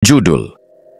Judul: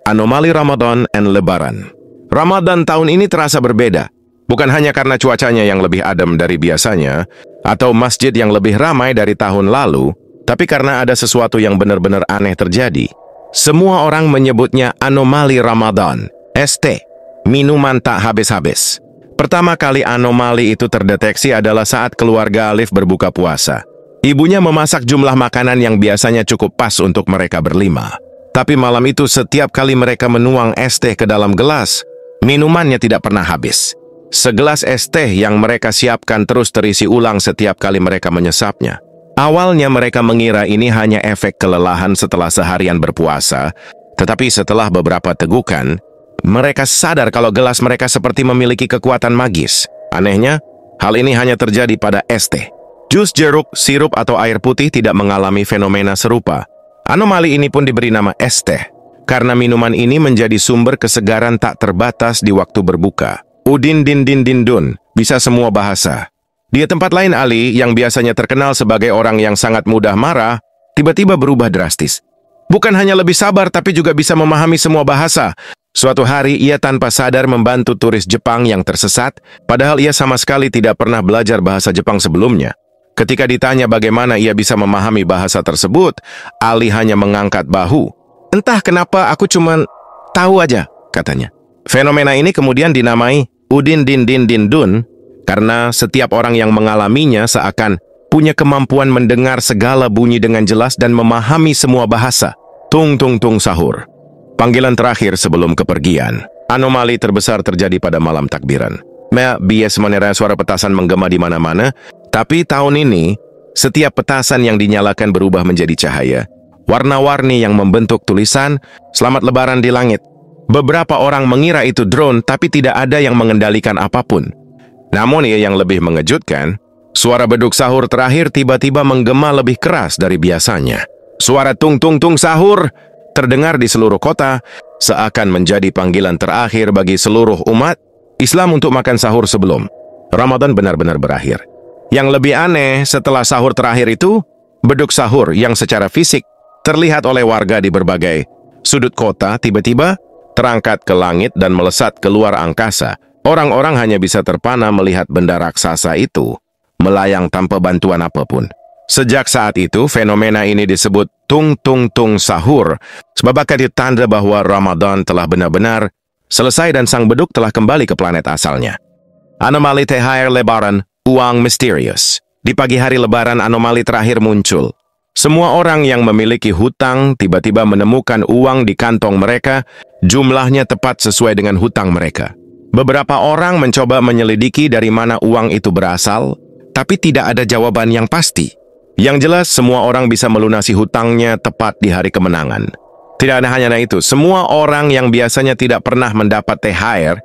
Anomali Ramadan and Lebaran. Ramadan tahun ini terasa berbeda, bukan hanya karena cuacanya yang lebih adem dari biasanya, atau masjid yang lebih ramai dari tahun lalu, tapi karena ada sesuatu yang benar-benar aneh terjadi. Semua orang menyebutnya anomali Ramadan, ST, minuman tak habis-habis. Pertama kali anomali itu terdeteksi adalah saat keluarga Alif berbuka puasa. Ibunya memasak jumlah makanan yang biasanya cukup pas untuk mereka berlima. Tapi malam itu setiap kali mereka menuang es teh ke dalam gelas, minumannya tidak pernah habis. Segelas es teh yang mereka siapkan terus terisi ulang setiap kali mereka menyesapnya. Awalnya mereka mengira ini hanya efek kelelahan setelah seharian berpuasa, tetapi setelah beberapa tegukan, mereka sadar kalau gelas mereka seperti memiliki kekuatan magis. Anehnya, hal ini hanya terjadi pada es teh. Jus jeruk, sirup, atau air putih tidak mengalami fenomena serupa. Anomali ini pun diberi nama es teh, karena minuman ini menjadi sumber kesegaran tak terbatas di waktu berbuka. Udin din din din dun, bisa semua bahasa. Di tempat lain Ali, yang biasanya terkenal sebagai orang yang sangat mudah marah, tiba-tiba berubah drastis. Bukan hanya lebih sabar, tapi juga bisa memahami semua bahasa. Suatu hari ia tanpa sadar membantu turis Jepang yang tersesat, padahal ia sama sekali tidak pernah belajar bahasa Jepang sebelumnya. Ketika ditanya bagaimana ia bisa memahami bahasa tersebut, Ali hanya mengangkat bahu. Entah kenapa aku cuma tahu aja, katanya. Fenomena ini kemudian dinamai Udin din din din dun, karena setiap orang yang mengalaminya seakan punya kemampuan mendengar segala bunyi dengan jelas dan memahami semua bahasa. Tung tung tung sahur. Panggilan terakhir sebelum kepergian. Anomali terbesar terjadi pada malam takbiran. Bias menera suara petasan menggema di mana-mana, tapi tahun ini, setiap petasan yang dinyalakan berubah menjadi cahaya. Warna-warni yang membentuk tulisan, "Selamat Lebaran" di langit. Beberapa orang mengira itu drone, tapi tidak ada yang mengendalikan apapun. Namun yang lebih mengejutkan, suara beduk sahur terakhir tiba-tiba menggema lebih keras dari biasanya. Suara tung-tung-tung sahur terdengar di seluruh kota, seakan menjadi panggilan terakhir bagi seluruh umat Islam untuk makan sahur sebelum Ramadan benar-benar berakhir. Yang lebih aneh, setelah sahur terakhir itu, beduk sahur yang secara fisik terlihat oleh warga di berbagai sudut kota tiba-tiba terangkat ke langit dan melesat keluar angkasa. Orang-orang hanya bisa terpana melihat benda raksasa itu melayang tanpa bantuan apapun. Sejak saat itu, fenomena ini disebut tung-tung-tung sahur, sebagai tanda bahwa Ramadan telah benar-benar selesai dan sang beduk telah kembali ke planet asalnya. Anomali THR Lebaran, uang misterius. Di pagi hari Lebaran, anomali terakhir muncul. Semua orang yang memiliki hutang tiba-tiba menemukan uang di kantong mereka, jumlahnya tepat sesuai dengan hutang mereka. Beberapa orang mencoba menyelidiki dari mana uang itu berasal, tapi tidak ada jawaban yang pasti. Yang jelas, semua orang bisa melunasi hutangnya tepat di hari kemenangan. Tidak ada hanya itu, semua orang yang biasanya tidak pernah mendapat THR,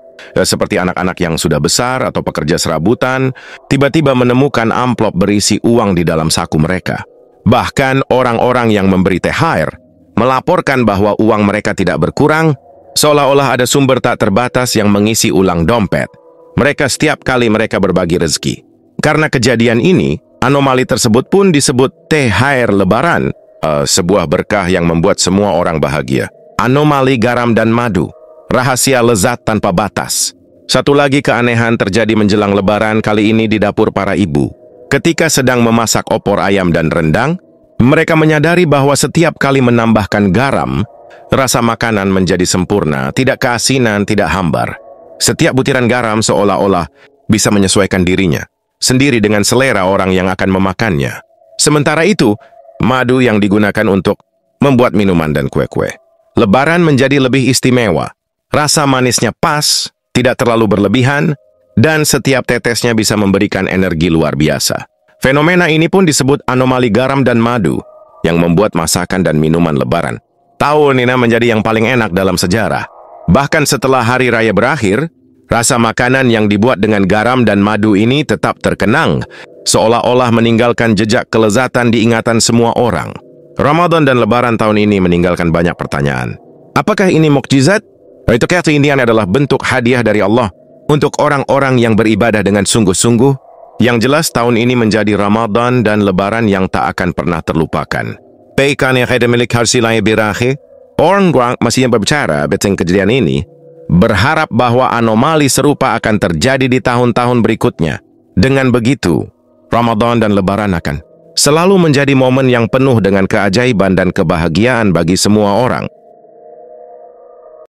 seperti anak-anak yang sudah besar atau pekerja serabutan, tiba-tiba menemukan amplop berisi uang di dalam saku mereka. Bahkan orang-orang yang memberi THR melaporkan bahwa uang mereka tidak berkurang, seolah-olah ada sumber tak terbatas yang mengisi ulang dompet mereka setiap kali mereka berbagi rezeki. Karena kejadian ini, anomali tersebut pun disebut THR Lebaran, sebuah berkah yang membuat semua orang bahagia. Anomali garam dan madu, rahasia lezat tanpa batas. Satu lagi keanehan terjadi menjelang Lebaran, kali ini di dapur para ibu. Ketika sedang memasak opor ayam dan rendang, mereka menyadari bahwa setiap kali menambahkan garam, rasa makanan menjadi sempurna, tidak keasinan, tidak hambar. Setiap butiran garam seolah-olah bisa menyesuaikan dirinya sendiri dengan selera orang yang akan memakannya. Sementara itu, madu yang digunakan untuk membuat minuman dan kue-kue. Lebaran menjadi lebih istimewa. Rasa manisnya pas, tidak terlalu berlebihan, dan setiap tetesnya bisa memberikan energi luar biasa. Fenomena ini pun disebut anomali garam dan madu, yang membuat masakan dan minuman Lebaran tahun ini menjadi yang paling enak dalam sejarah. Bahkan setelah hari raya berakhir, rasa makanan yang dibuat dengan garam dan madu ini tetap terkenang, seolah-olah meninggalkan jejak kelezatan di ingatan semua orang. Ramadan dan Lebaran tahun ini meninggalkan banyak pertanyaan. Apakah ini mukjizat? Itu keindihan adalah bentuk hadiah dari Allah untuk orang-orang yang beribadah dengan sungguh-sungguh. Yang jelas tahun ini menjadi Ramadan dan Lebaran yang tak akan pernah terlupakan. Peikan yang milik harsilai birahe, Orang masih berbicara tentang kejadian ini, berharap bahwa anomali serupa akan terjadi di tahun-tahun berikutnya. Dengan begitu, Ramadan dan Lebaran akan selalu menjadi momen yang penuh dengan keajaiban dan kebahagiaan bagi semua orang.